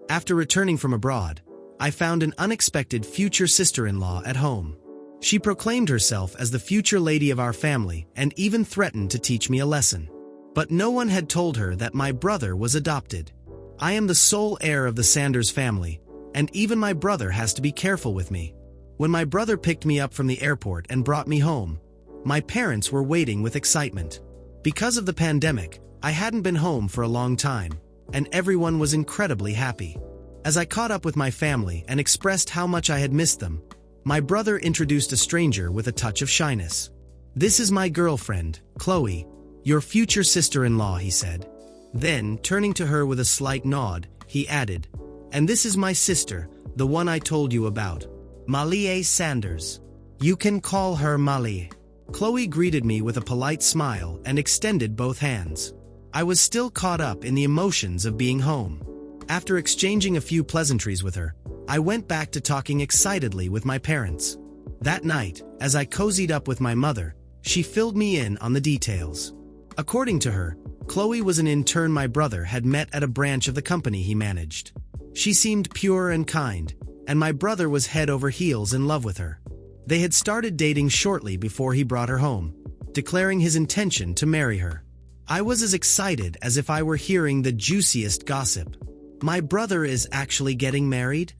After returning from abroad, I found an unexpected future sister-in-law at home. She proclaimed herself as the future lady of our family and even threatened to teach me a lesson. But no one had told her that my brother was adopted. I am the sole heir of the Sanders family, and even my brother has to be careful with me. When my brother picked me up from the airport and brought me home, my parents were waiting with excitement. Because of the pandemic, I hadn't been home for a long time, and everyone was incredibly happy. As I caught up with my family and expressed how much I had missed them, my brother introduced a stranger with a touch of shyness. "This is my girlfriend, Chloe, your future sister-in-law," he said. Then, turning to her with a slight nod, he added, "And this is my sister, the one I told you about, Malie Sanders. You can call her Malie." Chloe greeted me with a polite smile and extended both hands. I was still caught up in the emotions of being home. After exchanging a few pleasantries with her, I went back to talking excitedly with my parents. That night, as I cozied up with my mother, she filled me in on the details. According to her, Chloe was an intern my brother had met at a branch of the company he managed. She seemed pure and kind, and my brother was head over heels in love with her. They had started dating shortly before he brought her home, declaring his intention to marry her. I was as excited as if I were hearing the juiciest gossip. "My brother is actually getting married?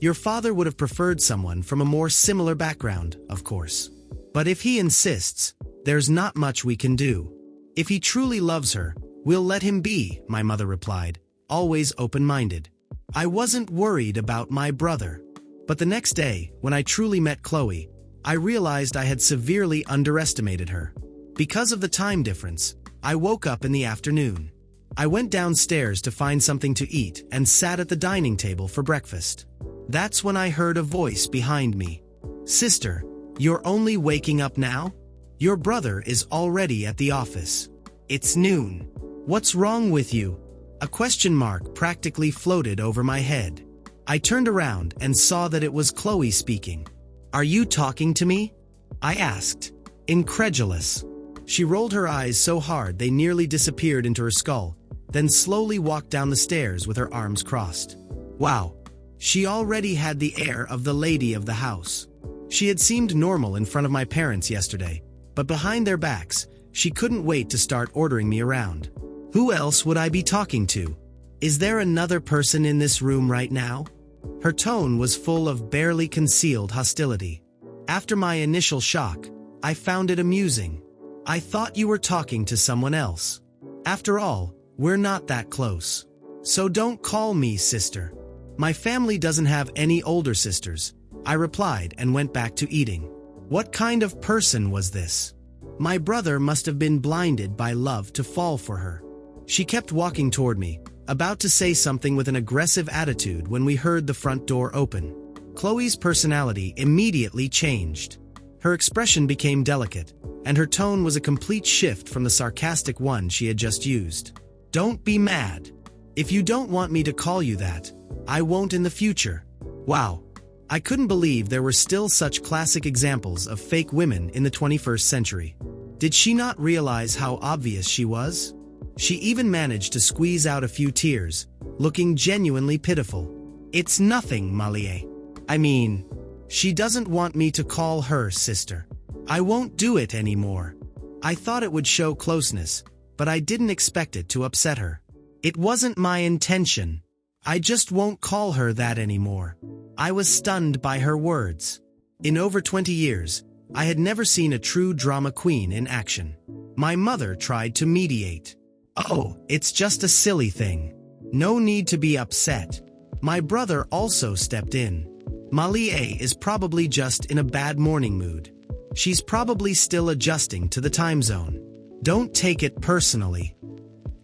Your father would have preferred someone from a more similar background, of course. But if he insists, there's not much we can do. If he truly loves her, we'll let him be," my mother replied, always open-minded. I wasn't worried about my brother. But the next day, when I truly met Chloe, I realized I had severely underestimated her. Because of the time difference, I woke up in the afternoon. I went downstairs to find something to eat and sat at the dining table for breakfast. That's when I heard a voice behind me. "Sister, you're only waking up now? Your brother is already at the office. It's noon. What's wrong with you?" A question mark practically floated over my head. I turned around and saw that it was Chloe speaking. "Are you talking to me?" I asked, incredulous. She rolled her eyes so hard they nearly disappeared into her skull, then slowly walked down the stairs with her arms crossed. Wow. She already had the air of the lady of the house. She had seemed normal in front of my parents yesterday, but behind their backs, she couldn't wait to start ordering me around. Who else would I be talking to? Is there another person in this room right now? Her tone was full of barely concealed hostility. After my initial shock, I found it amusing. "I thought you were talking to someone else. After all, we're not that close. So don't call me sister. My family doesn't have any older sisters," I replied and went back to eating. What kind of person was this? My brother must have been blinded by love to fall for her. She kept walking toward me, about to say something with an aggressive attitude when we heard the front door open. Chloe's personality immediately changed. Her expression became delicate, and her tone was a complete shift from the sarcastic one she had just used. "Don't be mad. If you don't want me to call you that, I won't in the future." Wow. I couldn't believe there were still such classic examples of fake women in the 21st century. Did she not realize how obvious she was? She even managed to squeeze out a few tears, looking genuinely pitiful. "It's nothing, Malie. I mean, she doesn't want me to call her sister. I won't do it anymore." I thought it would show closeness, but I didn't expect it to upset her. "It wasn't my intention. I just won't call her that anymore." I was stunned by her words. In over 20 years, I had never seen a true drama queen in action. My mother tried to mediate. "Oh, it's just a silly thing. No need to be upset." My brother also stepped in. "Malie is probably just in a bad morning mood. She's probably still adjusting to the time zone. Don't take it personally."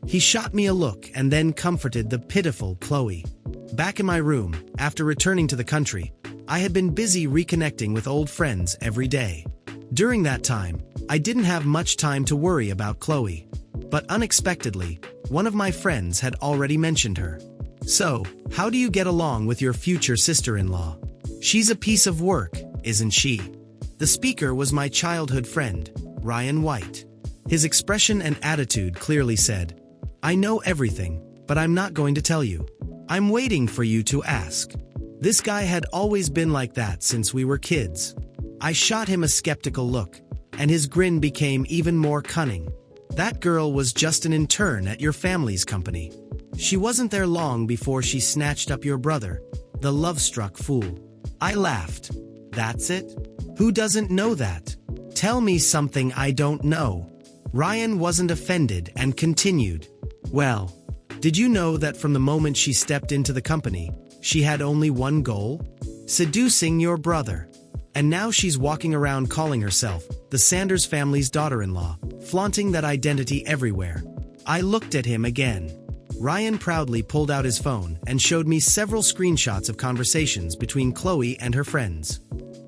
He shot me a look and then comforted the pitiful Chloe. Back in my room, after returning to the country, I had been busy reconnecting with old friends every day. During that time, I didn't have much time to worry about Chloe. But unexpectedly, one of my friends had already mentioned her. "So, how do you get along with your future sister-in-law? She's a piece of work, isn't she?" The speaker was my childhood friend, Ryan White. His expression and attitude clearly said, "I know everything, but I'm not going to tell you." I'm waiting for you to ask. This guy had always been like that since we were kids. I shot him a skeptical look, and his grin became even more cunning. That girl was just an intern at your family's company. She wasn't there long before she snatched up your brother, the love-struck fool. I laughed. That's it? Who doesn't know that? Tell me something I don't know. Ryan wasn't offended and continued. Well, did you know that from the moment she stepped into the company, she had only one goal? Seducing your brother. And now she's walking around calling herself the Sanders family's daughter-in-law, flaunting that identity everywhere. I looked at him again. Ryan proudly pulled out his phone and showed me several screenshots of conversations between Chloe and her friends.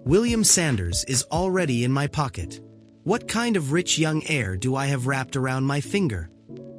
William Sanders is already in my pocket. What kind of rich young heir do I have wrapped around my finger?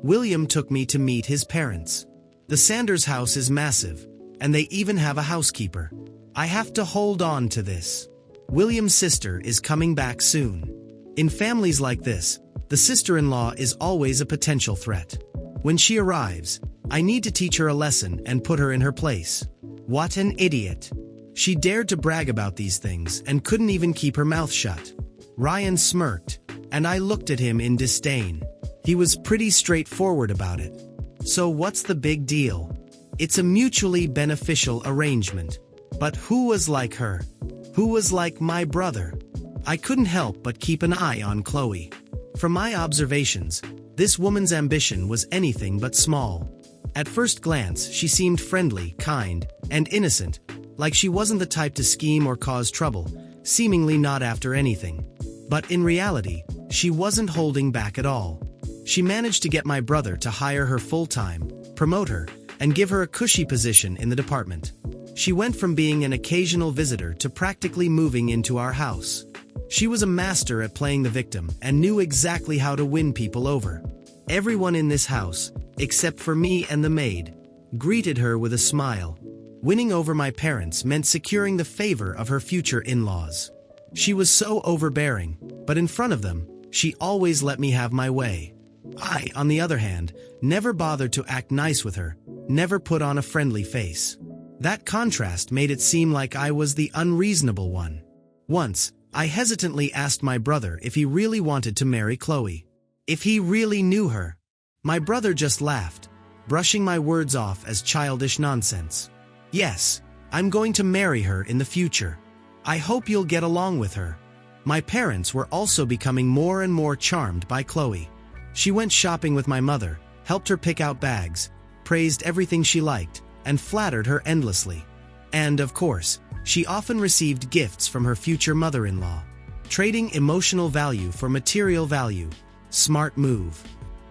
William took me to meet his parents. The Sanders house is massive, and they even have a housekeeper. I have to hold on to this. William's sister is coming back soon. In families like this, the sister-in-law is always a potential threat. When she arrives, I need to teach her a lesson and put her in her place. What an idiot. She dared to brag about these things and couldn't even keep her mouth shut. Ryan smirked, and I looked at him in disdain. He was pretty straightforward about it. So what's the big deal? It's a mutually beneficial arrangement. But who was like her? Who was like my brother? I couldn't help but keep an eye on Chloe. From my observations, this woman's ambition was anything but small. At first glance, she seemed friendly, kind, and innocent, like she wasn't the type to scheme or cause trouble, seemingly not after anything. But in reality, she wasn't holding back at all. She managed to get my brother to hire her full-time, promote her, and give her a cushy position in the department. She went from being an occasional visitor to practically moving into our house. She was a master at playing the victim and knew exactly how to win people over. Everyone in this house, except for me and the maid, greeted her with a smile. Winning over my parents meant securing the favor of her future in-laws. She was so overbearing, but in front of them, she always let me have my way. I, on the other hand, never bothered to act nice with her, never put on a friendly face. That contrast made it seem like I was the unreasonable one. Once, I hesitantly asked my brother if he really wanted to marry Chloe. If he really knew her. My brother just laughed, brushing my words off as childish nonsense. Yes, I'm going to marry her in the future. I hope you'll get along with her. My parents were also becoming more and more charmed by Chloe. She went shopping with my mother, helped her pick out bags, praised everything she liked, and flattered her endlessly. And, of course, she often received gifts from her future mother-in-law. Trading emotional value for material value. Smart move.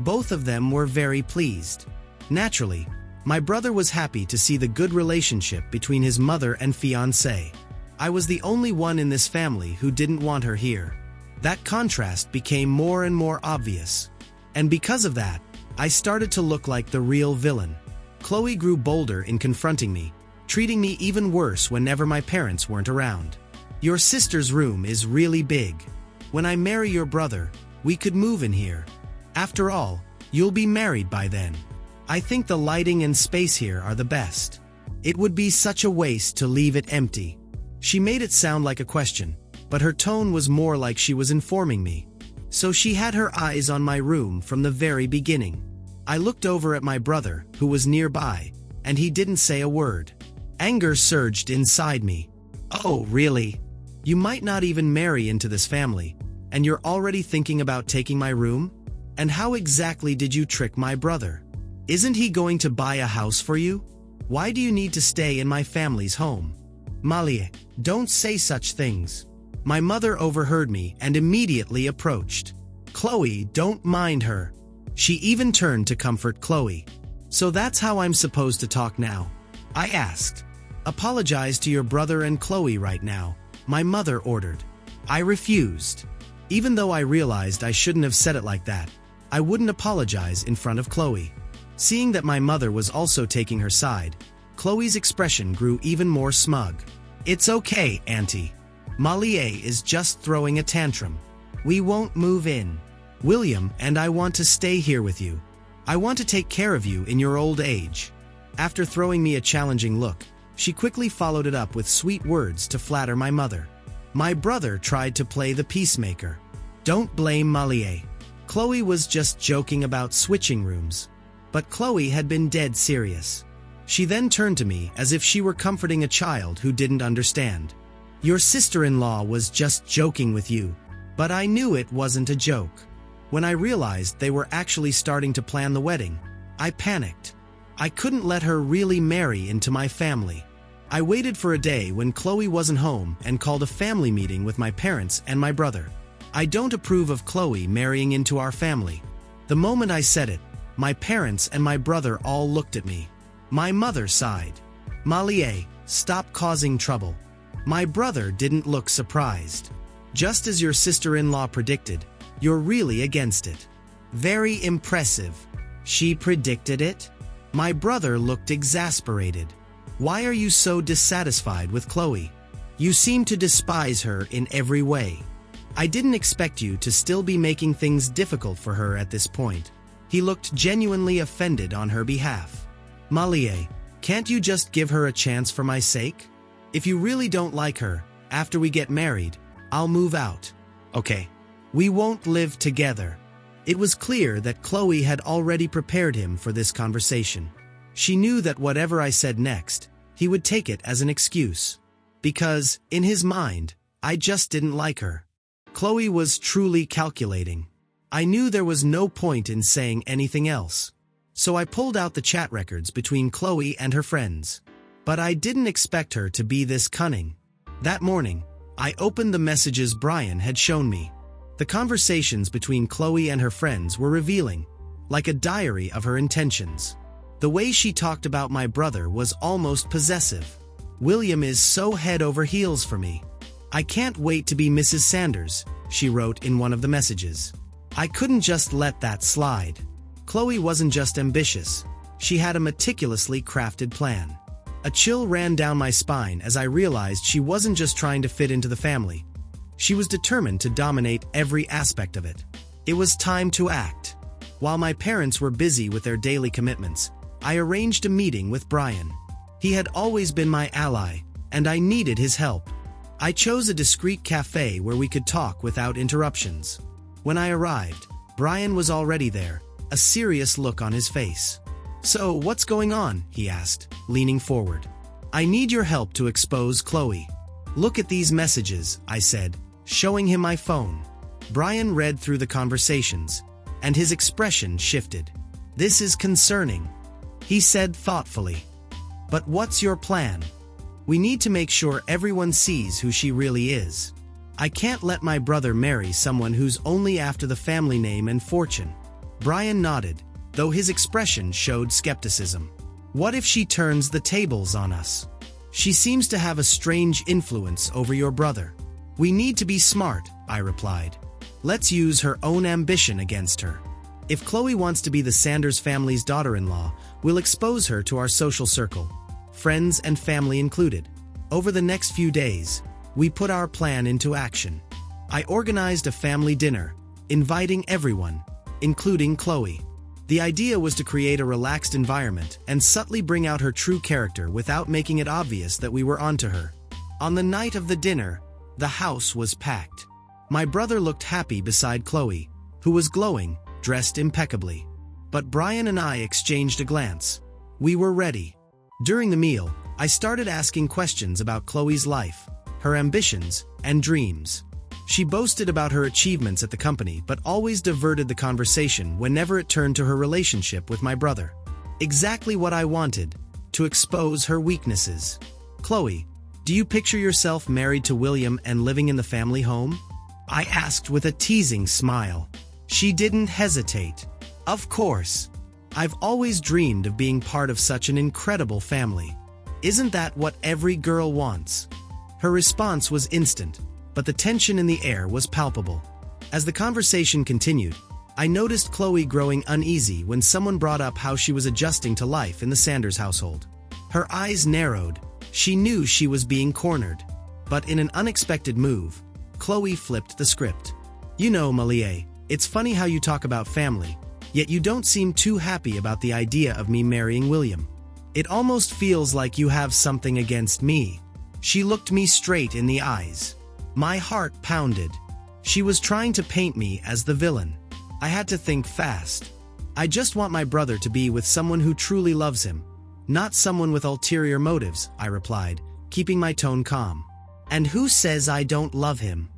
Both of them were very pleased. Naturally, my brother was happy to see the good relationship between his mother and fiancé. I was the only one in this family who didn't want her here. That contrast became more and more obvious. And because of that, I started to look like the real villain. Chloe grew bolder in confronting me, treating me even worse whenever my parents weren't around. Your sister's room is really big. When I marry your brother, we could move in here. After all, you'll be married by then. I think the lighting and space here are the best. It would be such a waste to leave it empty. She made it sound like a question, but her tone was more like she was informing me. So she had her eyes on my room from the very beginning. I looked over at my brother, who was nearby, and he didn't say a word. Anger surged inside me. Oh, really? You might not even marry into this family, and you're already thinking about taking my room? And how exactly did you trick my brother? Isn't he going to buy a house for you? Why do you need to stay in my family's home? Malie, don't say such things. My mother overheard me and immediately approached. Chloe, don't mind her. She even turned to comfort Chloe. So that's how I'm supposed to talk now? I asked. Apologize to your brother and Chloe right now, my mother ordered. I refused. Even though I realized I shouldn't have said it like that, I wouldn't apologize in front of Chloe. Seeing that my mother was also taking her side, Chloe's expression grew even more smug. It's okay, Auntie. Malie is just throwing a tantrum. We won't move in. William and I want to stay here with you. I want to take care of you in your old age. After throwing me a challenging look, she quickly followed it up with sweet words to flatter my mother. My brother tried to play the peacemaker. Don't blame Malie. Chloe was just joking about switching rooms. But Chloe had been dead serious. She then turned to me as if she were comforting a child who didn't understand. Your sister-in-law was just joking with you, but I knew it wasn't a joke. When I realized they were actually starting to plan the wedding, I panicked. I couldn't let her really marry into my family. I waited for a day when Chloe wasn't home and called a family meeting with my parents and my brother. I don't approve of Chloe marrying into our family. The moment I said it, my parents and my brother all looked at me. My mother sighed. Malie, stop causing trouble. My brother didn't look surprised. Just as your sister-in-law predicted, you're really against it. Very impressive. She predicted it? My brother looked exasperated. Why are you so dissatisfied with Chloe? You seem to despise her in every way. I didn't expect you to still be making things difficult for her at this point. He looked genuinely offended on her behalf. Malie, can't you just give her a chance for my sake? If you really don't like her, after we get married, I'll move out. Okay. We won't live together. It was clear that Chloe had already prepared him for this conversation. She knew that whatever I said next, he would take it as an excuse. Because, in his mind, I just didn't like her. Chloe was truly calculating. I knew there was no point in saying anything else. So I pulled out the chat records between Chloe and her friends. But I didn't expect her to be this cunning. That morning, I opened the messages Brian had shown me. The conversations between Chloe and her friends were revealing, like a diary of her intentions. The way she talked about my brother was almost possessive. William is so head over heels for me. I can't wait to be Mrs. Sanders, she wrote in one of the messages. I couldn't just let that slide. Chloe wasn't just ambitious. She had a meticulously crafted plan. A chill ran down my spine as I realized she wasn't just trying to fit into the family. She was determined to dominate every aspect of it. It was time to act. While my parents were busy with their daily commitments, I arranged a meeting with Brian. He had always been my ally, and I needed his help. I chose a discreet cafe where we could talk without interruptions. When I arrived, Brian was already there, a serious look on his face. So, what's going on? He asked, leaning forward. I need your help to expose Chloe. Look at these messages, I said, showing him my phone. Brian read through the conversations, and his expression shifted. This is concerning, he said thoughtfully. But what's your plan? We need to make sure everyone sees who she really is. I can't let my brother marry someone who's only after the family name and fortune. Brian nodded, though his expression showed skepticism. What if she turns the tables on us? She seems to have a strange influence over your brother. We need to be smart, I replied. Let's use her own ambition against her. If Chloe wants to be the Sanders family's daughter-in-law, we'll expose her to our social circle, friends and family included. Over the next few days, we put our plan into action. I organized a family dinner, inviting everyone, including Chloe. The idea was to create a relaxed environment and subtly bring out her true character without making it obvious that we were onto her. On the night of the dinner, the house was packed. My brother looked happy beside Chloe, who was glowing, dressed impeccably. But Brian and I exchanged a glance. We were ready. During the meal, I started asking questions about Chloe's life, her ambitions, and dreams. She boasted about her achievements at the company but always diverted the conversation whenever it turned to her relationship with my brother. Exactly what I wanted, to expose her weaknesses. Chloe, do you picture yourself married to William and living in the family home? I asked with a teasing smile. She didn't hesitate. Of course. I've always dreamed of being part of such an incredible family. Isn't that what every girl wants? Her response was instant, but the tension in the air was palpable. As the conversation continued, I noticed Chloe growing uneasy when someone brought up how she was adjusting to life in the Sanders household. Her eyes narrowed. She knew she was being cornered. But in an unexpected move, Chloe flipped the script. You know, Malie, it's funny how you talk about family, yet you don't seem too happy about the idea of me marrying William. It almost feels like you have something against me." She looked me straight in the eyes. My heart pounded. She was trying to paint me as the villain. I had to think fast. "I just want my brother to be with someone who truly loves him, not someone with ulterior motives," I replied, keeping my tone calm. "And who says I don't love him?"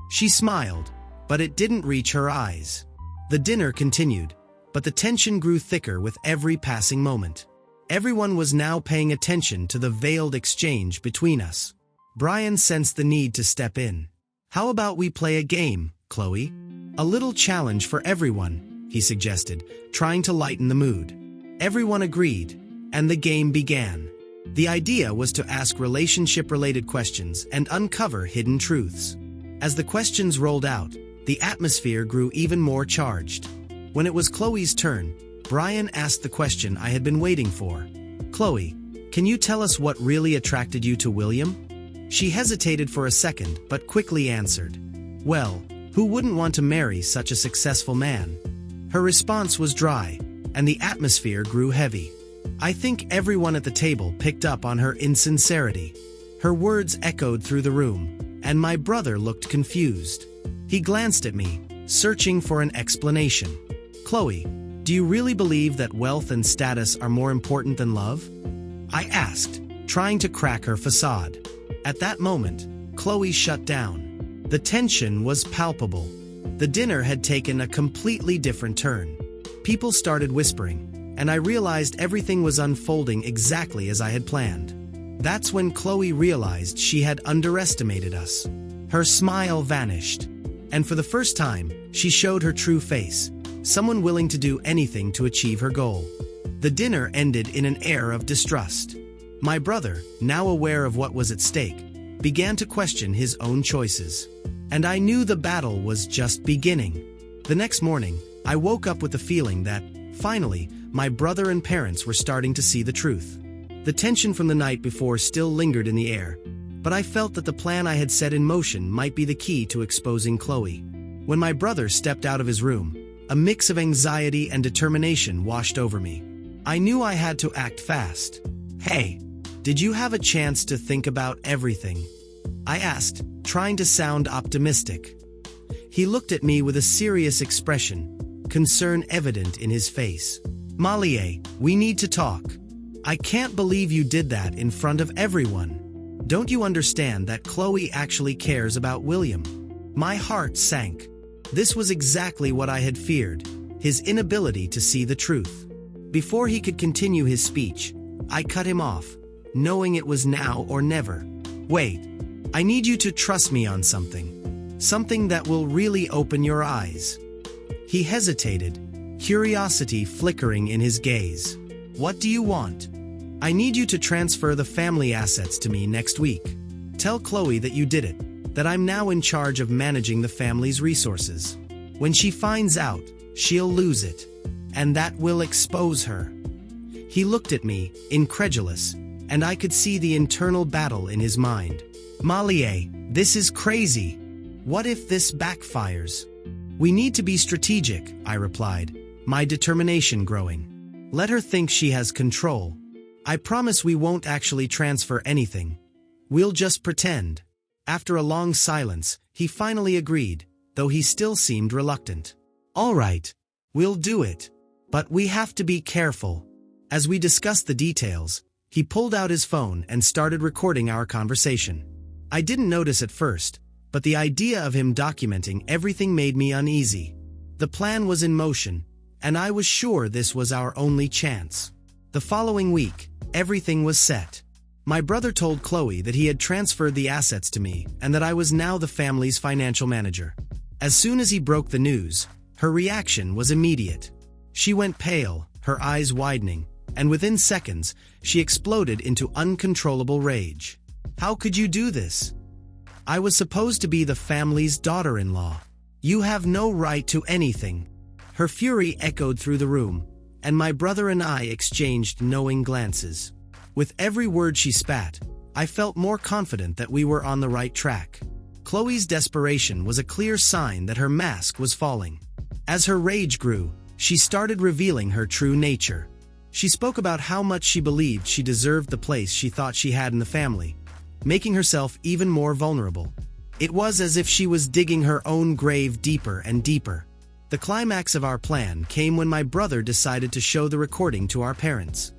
She smiled, but it didn't reach her eyes. The dinner continued, but the tension grew thicker with every passing moment. Everyone was now paying attention to the veiled exchange between us. Brian sensed the need to step in. "How about we play a game, Chloe? A little challenge for everyone," he suggested, trying to lighten the mood. Everyone agreed, and the game began. The idea was to ask relationship-related questions and uncover hidden truths. As the questions rolled out, the atmosphere grew even more charged. When it was Chloe's turn, Brian asked the question I had been waiting for. "Chloe, can you tell us what really attracted you to William?" She hesitated for a second but quickly answered, "Well, who wouldn't want to marry such a successful man?" Her response was dry, and the atmosphere grew heavy. I think everyone at the table picked up on her insincerity. Her words echoed through the room, and my brother looked confused. He glanced at me, searching for an explanation. "Chloe, do you really believe that wealth and status are more important than love?" I asked, trying to crack her facade. At that moment, Chloe shut down. The tension was palpable. The dinner had taken a completely different turn. People started whispering, and I realized everything was unfolding exactly as I had planned. That's when Chloe realized she had underestimated us. Her smile vanished, and for the first time, she showed her true face, someone willing to do anything to achieve her goal. The dinner ended in an air of distrust. My brother, now aware of what was at stake, began to question his own choices. And I knew the battle was just beginning. The next morning, I woke up with the feeling that, finally, my brother and parents were starting to see the truth. The tension from the night before still lingered in the air, but I felt that the plan I had set in motion might be the key to exposing Chloe. When my brother stepped out of his room, a mix of anxiety and determination washed over me. I knew I had to act fast. "Hey, did you have a chance to think about everything?" I asked, trying to sound optimistic. He looked at me with a serious expression, concern evident in his face. "Malie, we need to talk. I can't believe you did that in front of everyone. Don't you understand that Chloe actually cares about William?" My heart sank. This was exactly what I had feared, his inability to see the truth. Before he could continue his speech, I cut him off, knowing it was now or never. "Wait, I need you to trust me on something. Something that will really open your eyes." He hesitated, curiosity flickering in his gaze. "What do you want?" "I need you to transfer the family assets to me next week. Tell Chloe that you did it, that I'm now in charge of managing the family's resources. When she finds out, she'll lose it, and that will expose her." He looked at me, incredulous, and I could see the internal battle in his mind. "Malie, this is crazy. What if this backfires?" "We need to be strategic," I replied, my determination growing. "Let her think she has control. I promise we won't actually transfer anything. We'll just pretend." After a long silence, he finally agreed, though he still seemed reluctant. "All right, we'll do it. But we have to be careful." As we discussed the details, he pulled out his phone and started recording our conversation. I didn't notice at first, but the idea of him documenting everything made me uneasy. The plan was in motion, and I was sure this was our only chance. The following week, everything was set. My brother told Chloe that he had transferred the assets to me and that I was now the family's financial manager. As soon as he broke the news, her reaction was immediate. She went pale, her eyes widening, and within seconds, she exploded into uncontrollable rage. "How could you do this? I was supposed to be the family's daughter-in-law. You have no right to anything." Her fury echoed through the room, and my brother and I exchanged knowing glances. With every word she spat, I felt more confident that we were on the right track. Chloe's desperation was a clear sign that her mask was falling. As her rage grew, she started revealing her true nature. She spoke about how much she believed she deserved the place she thought she had in the family, making herself even more vulnerable. It was as if she was digging her own grave deeper and deeper. The climax of our plan came when my brother decided to show the recording to our parents.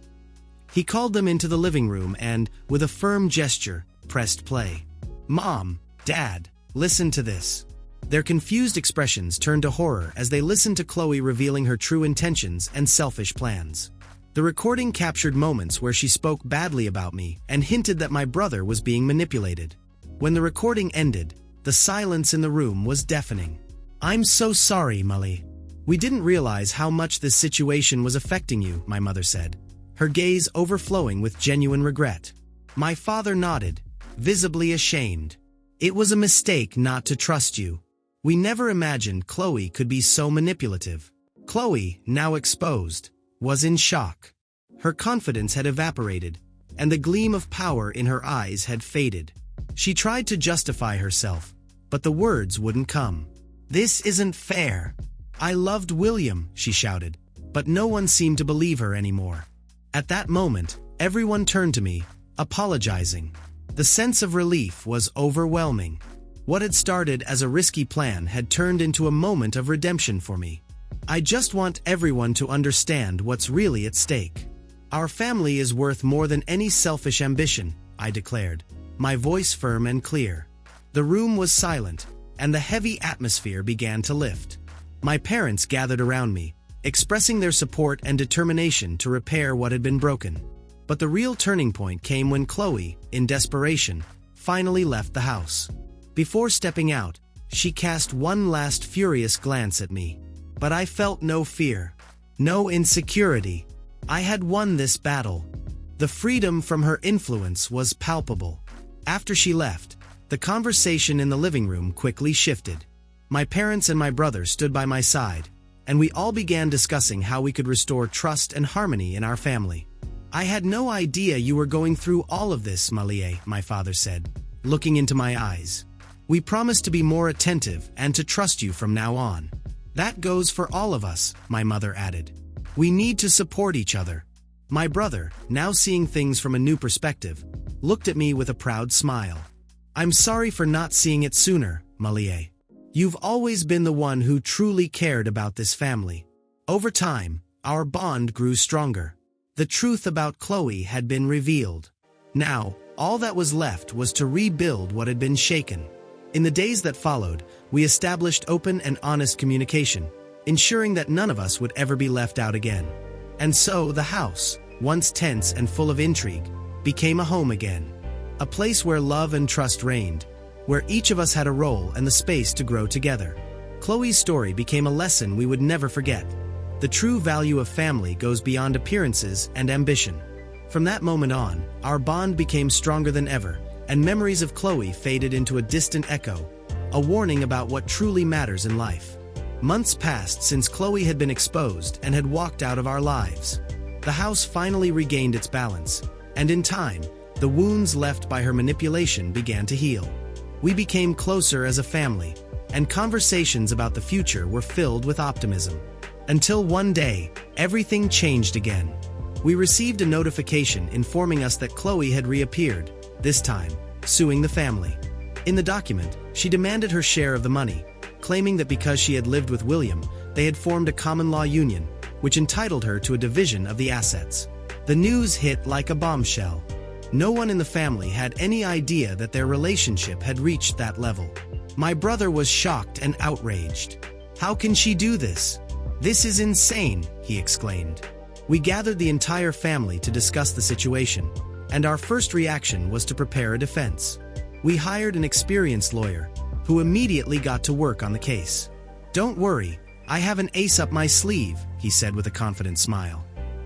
He called them into the living room and, with a firm gesture, pressed play. "Mom, Dad, listen to this." Their confused expressions turned to horror as they listened to Chloe revealing her true intentions and selfish plans. The recording captured moments where she spoke badly about me and hinted that my brother was being manipulated. When the recording ended, the silence in the room was deafening. "I'm so sorry, Malie. We didn't realize how much this situation was affecting you," my mother said, her gaze overflowing with genuine regret. My father nodded, visibly ashamed. "It was a mistake not to trust you. We never imagined Chloe could be so manipulative." Chloe, now exposed, was in shock. Her confidence had evaporated, and the gleam of power in her eyes had faded. She tried to justify herself, but the words wouldn't come. "This isn't fair. I loved William," she shouted, but no one seemed to believe her anymore. At that moment, everyone turned to me, apologizing. The sense of relief was overwhelming. What had started as a risky plan had turned into a moment of redemption for me. "I just want everyone to understand what's really at stake. Our family is worth more than any selfish ambition," I declared, my voice firm and clear. The room was silent, and the heavy atmosphere began to lift. My parents gathered around me, expressing their support and determination to repair what had been broken. But the real turning point came when Chloe, in desperation, finally left the house. Before stepping out, she cast one last furious glance at me. But I felt no fear, no insecurity. I had won this battle. The freedom from her influence was palpable. After she left, the conversation in the living room quickly shifted. My parents and my brother stood by my side, and we all began discussing how we could restore trust and harmony in our family. "I had no idea you were going through all of this, Malie," my father said, looking into my eyes. "We promise to be more attentive and to trust you from now on." "That goes for all of us," my mother added. "We need to support each other." My brother, now seeing things from a new perspective, looked at me with a proud smile. "I'm sorry for not seeing it sooner, Malie. You've always been the one who truly cared about this family." Over time, our bond grew stronger. The truth about Chloe had been revealed. Now, all that was left was to rebuild what had been shaken. In the days that followed, we established open and honest communication, ensuring that none of us would ever be left out again. And so the house, once tense and full of intrigue, became a home again. A place where love and trust reigned, where each of us had a role and the space to grow together. Chloe's story became a lesson we would never forget. The true value of family goes beyond appearances and ambition. From that moment on, our bond became stronger than ever, and memories of Chloe faded into a distant echo, a warning about what truly matters in life. Months passed since Chloe had been exposed and had walked out of our lives. The house finally regained its balance, and in time, the wounds left by her manipulation began to heal. We became closer as a family, and conversations about the future were filled with optimism. Until one day, everything changed again. We received a notification informing us that Chloe had reappeared, this time, suing the family. In the document, she demanded her share of the money, claiming that because she had lived with William, they had formed a common-law union, which entitled her to a division of the assets. The news hit like a bombshell. No one in the family had any idea that their relationship had reached that level. My brother was shocked and outraged. "How can she do this? This is insane," he exclaimed. We gathered the entire family to discuss the situation, and our first reaction was to prepare a defense. We hired an experienced lawyer, who immediately got to work on the case. "Don't worry, I have an ace up my sleeve," he said with a confident smile.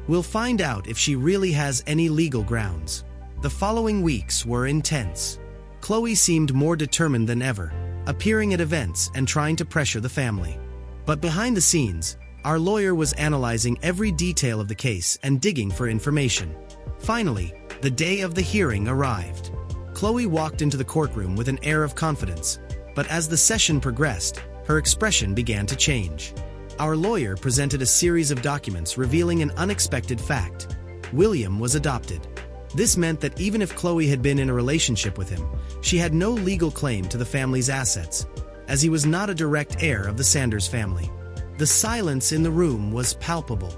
"We'll find out if she really has any legal grounds." The following weeks were intense. Chloe seemed more determined than ever, appearing at events and trying to pressure the family. But behind the scenes, our lawyer was analyzing every detail of the case and digging for information. Finally, the day of the hearing arrived. Chloe walked into the courtroom with an air of confidence, but as the session progressed, her expression began to change. Our lawyer presented a series of documents revealing an unexpected fact. William was adopted. This meant that even if Chloe had been in a relationship with him, she had no legal claim to the family's assets, as he was not a direct heir of the Sanders family. The silence in the room was palpable.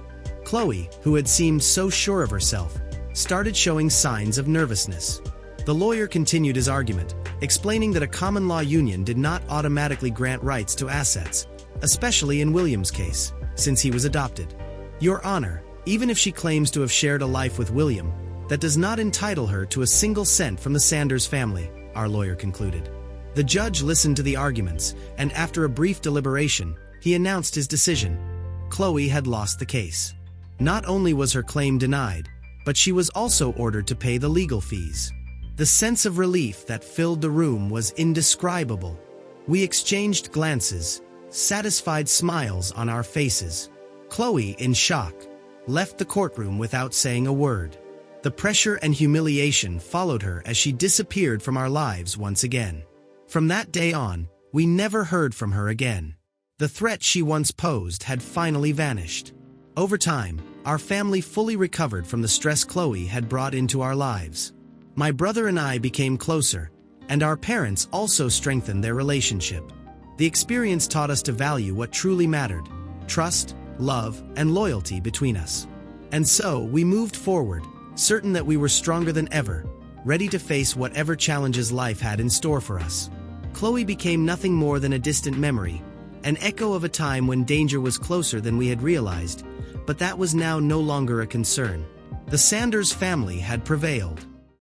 Chloe, who had seemed so sure of herself, started showing signs of nervousness. The lawyer continued his argument, explaining that a common law union did not automatically grant rights to assets, especially in William's case, since he was adopted. Your Honor, even if she claims to have shared a life with William, that does not entitle her to a single cent from the Sanders family, our lawyer concluded. The judge listened to the arguments, and after a brief deliberation, he announced his decision. Chloe had lost the case. Not only was her claim denied, but she was also ordered to pay the legal fees. The sense of relief that filled the room was indescribable. We exchanged glances, satisfied smiles on our faces. Chloe, in shock, left the courtroom without saying a word. The pressure and humiliation followed her as she disappeared from our lives once again. From that day on, we never heard from her again. The threat she once posed had finally vanished. Over time, our family fully recovered from the stress Chloe had brought into our lives. My brother and I became closer, and our parents also strengthened their relationship. The experience taught us to value what truly mattered: trust, love, and loyalty between us. And so, we moved forward, certain that we were stronger than ever, ready to face whatever challenges life had in store for us. Chloe became nothing more than a distant memory, an echo of a time when danger was closer than we had realized, but that was now no longer a concern. The Sanders family had prevailed.